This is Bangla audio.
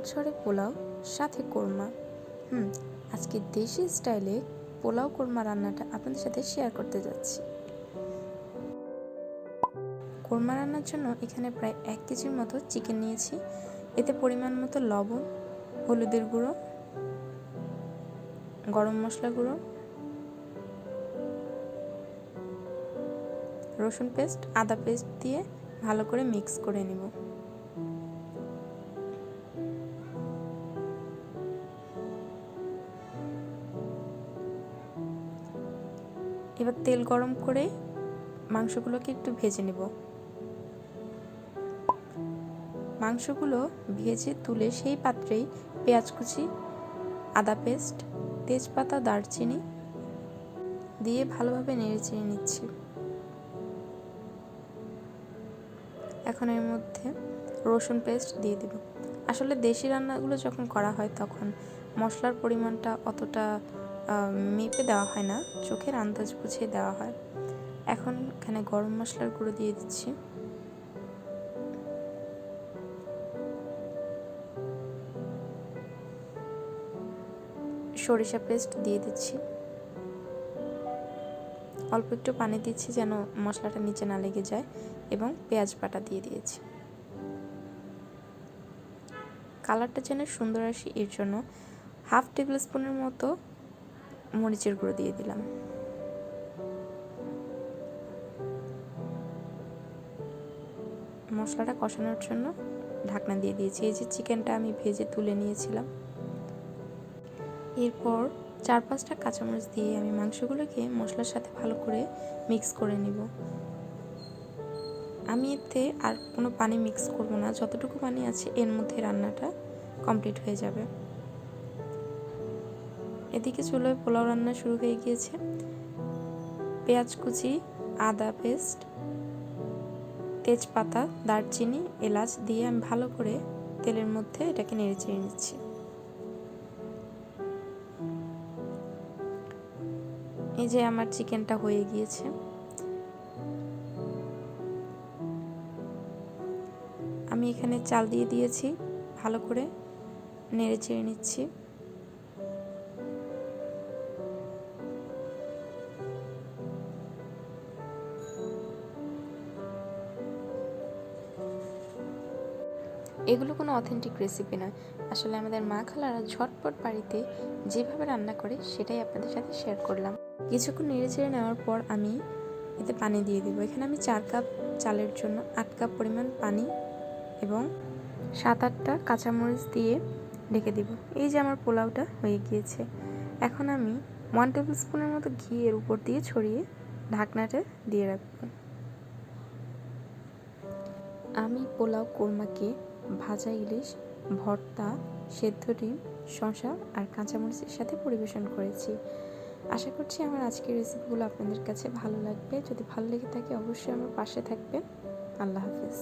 ঝরঝরে পোলাও সাথে কোরমা। আজকে দেশি স্টাইলে পোলাও কোরমা রান্নাটা আপনাদের সাথে শেয়ার করতে যাচ্ছি। কোরমা রান্নার জন্য এখানে প্রায় 1 কেজির মতো চিকেন নিয়েছি। এতে পরিমাণ মতো লবণ, হলুদের গুঁড়ো, গরম মশলা গুঁড়ো, রসুন পেস্ট, আদা পেস্ট দিয়ে ভালো করে মিক্স করে নিব। এবার তেল গরম করে মাংসগুলোকে একটু ভেজে নেব। মাংসগুলো ভেজে তুলে সেই পাত্রেই পেঁয়াজ কুচি, আদা পেস্ট, তেজপাতা, দারচিনি দিয়ে ভালোভাবে নেড়েচেড়ে নিচ্ছি। এখন এর মধ্যে রসুন পেস্ট দিয়ে দেব। আসলে দেশি রান্নাগুলো যখন করা হয় তখন মশলার পরিমাণটা অতটা মেপে দেওয়া হয় না, চোখের আন্দাজ বুঝে দেওয়া হয়। এখন এখানে গরম মশলার গুঁড়ো দিয়ে দিচ্ছি, সরিষা পেস্ট দিয়ে দিচ্ছি, অল্প একটু পানি দিচ্ছি যেন মশলাটা নিচে না লেগে যায়, এবং পেঁয়াজ বাটা দিয়ে দিয়েছি। কালারটা যেন সুন্দর আসে এর জন্য 1/2 টেবিল স্পুনের মতো মরিচের গুঁড়ো দিয়ে দিলাম। মশলাটা কষানোর জন্য ঢাকনা দিয়ে দিয়েছি। এই যে চিকেনটা আমি ভেজে তুলে নিয়েছিলাম। এরপর 4-5টা কাঁচামরিচ দিয়ে আমি মাংসগুলোকে মশলার সাথে ভালো করে মিক্স করে নিব। আমি এতে আর কোনো পানি মিক্স করব না, যতটুকু পানি আছে এর মধ্যে রান্নাটা কমপ্লিট হয়ে যাবে। এদিকে চুলোয় পোলাও রান্না শুরু হয়ে গিয়েছে। পেঁয়াজ কুচি, আদা পেস্ট, তেজপাতা, দারচিনি, এলাচ দিয়ে আমি ভালো করে তেলের মধ্যে এটাকে নেড়েচেড়ে নিচ্ছি। এই যে আমার চিকেনটা হয়ে গিয়েছে। আমি এখানে চাল দিয়ে দিয়েছি, ভালো করে নেড়েচেড়ে নিচ্ছি। এগুলো কোনো অথেন্টিক রেসিপি নয়, আসলে আমাদের মা খালারা ঝটপট বাড়িতে যেভাবে রান্না করে সেটাই আপনাদের সাথে শেয়ার করলাম। কিছুক্ষণ নেড়েচেড়ে নেওয়ার পর আমি এতে পানি দিয়ে দিব। এখানে আমি 4 কাপ চালের জন্য 8 কাপ পরিমাণ পানি এবং 7-8টা কাঁচামরিচ দিয়ে ঢেকে দিব। এই যে আমার পোলাওটা হয়ে গিয়েছে। এখন আমি 1 টেবিল স্পুনের মতো ঘি এর উপর দিয়ে ছড়িয়ে ঢাকনাটা দিয়ে রাখবো। আমি পোলাও কোরমাকে ভাজা ইলিশ, ভর্তা, সেদ্ধ ডিম, শসা আর কাঁচামরিচের সাথে পরিবেশন করেছি। আশা করছি আমার আজকের রেসিপিগুলো আপনাদের কাছে ভালো লাগবে। যদি ভালো লেগে থাকে অবশ্যই আমার পাশে থাকবেন। আল্লাহ হাফেজ।